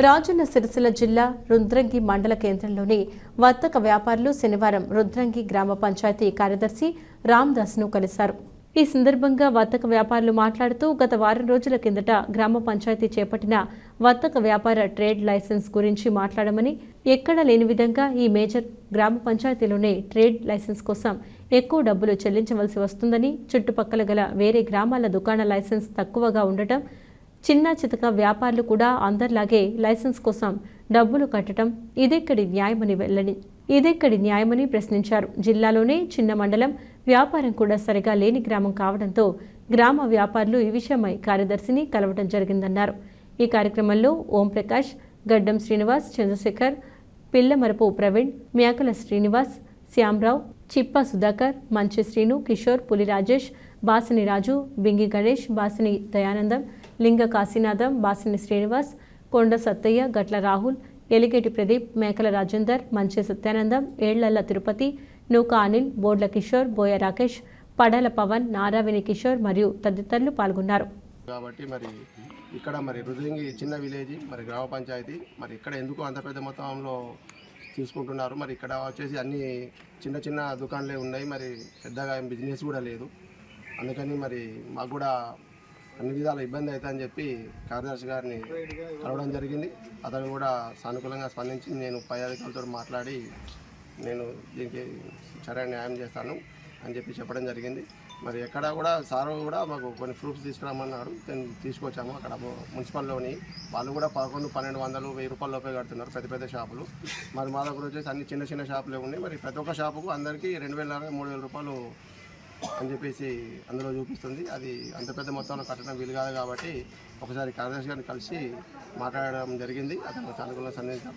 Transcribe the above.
రాజన్న సిరిసిల్ల జిల్లా రుద్రంగి మండల కేంద్రంలోని వర్తక వ్యాపారులు శనివారం రుద్రంగి గ్రామ పంచాయతీ కార్యదర్శి రామ్దాస్ను కలిశారు. ఈ సందర్భంగా వర్తక వ్యాపారులు మాట్లాడుతూ గత వారం రోజుల కిందట గ్రామ పంచాయతీ చేపట్టిన వర్తక వ్యాపార ట్రేడ్ లైసెన్స్ గురించి మాట్లాడమని, ఎక్కడ లేని విధంగా ఈ మేజర్ గ్రామ పంచాయతీలోనే ట్రేడ్ లైసెన్స్ కోసం ఎక్కువ డబ్బులు చెల్లించవలసి వస్తుందని, చుట్టుపక్కల గల వేరే గ్రామాల దుకాణ లైసెన్స్ తక్కువగా ఉండటం, చిన్న చితక వ్యాపారులు కూడా అందరిలాగే లైసెన్స్ కోసం డబ్బులు కట్టడం ఇదెక్కడి న్యాయమని ప్రశ్నించారు. జిల్లాలోనే చిన్న మండలం, వ్యాపారం కూడా సరిగా లేని గ్రామం కావడంతో గ్రామ వ్యాపారులు ఈ విషయమై కార్యదర్శిని కలవడం జరిగిందన్నారు. ఈ కార్యక్రమంలో ఓంప్రకాష్, గడ్డం శ్రీనివాస్, చంద్రశేఖర్, పిల్లమరపు ప్రవీణ్, మేకల శ్రీనివాస్, శ్యామరావు, చిప్ప సుధాకర్, మంచి శ్రీను, కిషోర్, పులి రాజేష్, బాసిని రాజు, బింగి గణేష్, బాసిని దయానందం, లింగ కాశీనాథం, బాసిని శ్రీనివాస్, కొండ సత్తయ్య, గట్ల రాహుల్, ఎలిగేటి ప్రదీప్, మేకల రాజేందర్, మంచి సత్యానందం, ఏళ్లల్ల తిరుపతి, నూకా అనిల్, బోడ్ల కిషోర్, బోయ రాకేష్, పడాల పవన్, నారావిని కిషోర్ మరియు తదితరులు పాల్గొన్నారు. కాబట్టి మరి ఇక్కడ మరి రుద్రంగి చిన్న విలేజ్, మరి గ్రామ పంచాయతీ, మరి ఇక్కడ ఎందుకు అంత పెద్ద మొత్తంలో తీసుకుంటున్నారు? మరి ఇక్కడ వచ్చేసి అన్ని చిన్న చిన్న దుకాణాలే ఉన్నాయి, మరి పెద్దగా బిజినెస్ కూడా లేదు. అందుకని మరి మాకు కూడా అన్ని విధాల ఇబ్బంది అవుతుందని చెప్పి కార్యదర్శి గారిని కలవడం జరిగింది. అతను కూడా సానుకూలంగా స్పందించి నేను పై అధికారులతో మాట్లాడి నేను దీనికి సరైన న్యాయం చేస్తాను అని చెప్పి చెప్పడం జరిగింది. మరి ఎక్కడ కూడా సార్ కూడా మాకు కొన్ని ప్రూఫ్స్ తీసుకురామన్నాడు, తీసుకొచ్చాము. అక్కడ మున్సిపల్లోని వాళ్ళు కూడా 1100, 1200, 1000 రూపాయల లోపే కడుతున్నారు పెద్ద పెద్ద షాపులు. మరి మా దగ్గర వచ్చేసి అన్ని చిన్న చిన్న షాపులే ఉన్నాయి. మరి ప్రతి ఒక్క షాపుకు అందరికీ 2000, 3000 రూపాయలు అని చెప్పేసి అందులో చూపిస్తుంది. అది అంత పెద్ద మొత్తంలో కట్టడం వీలు కాదు కాబట్టి ఒకసారి కార్యదర్శి గారిని కలిసి మాట్లాడడం జరిగింది. అతను సానుకూలంగా సందేశం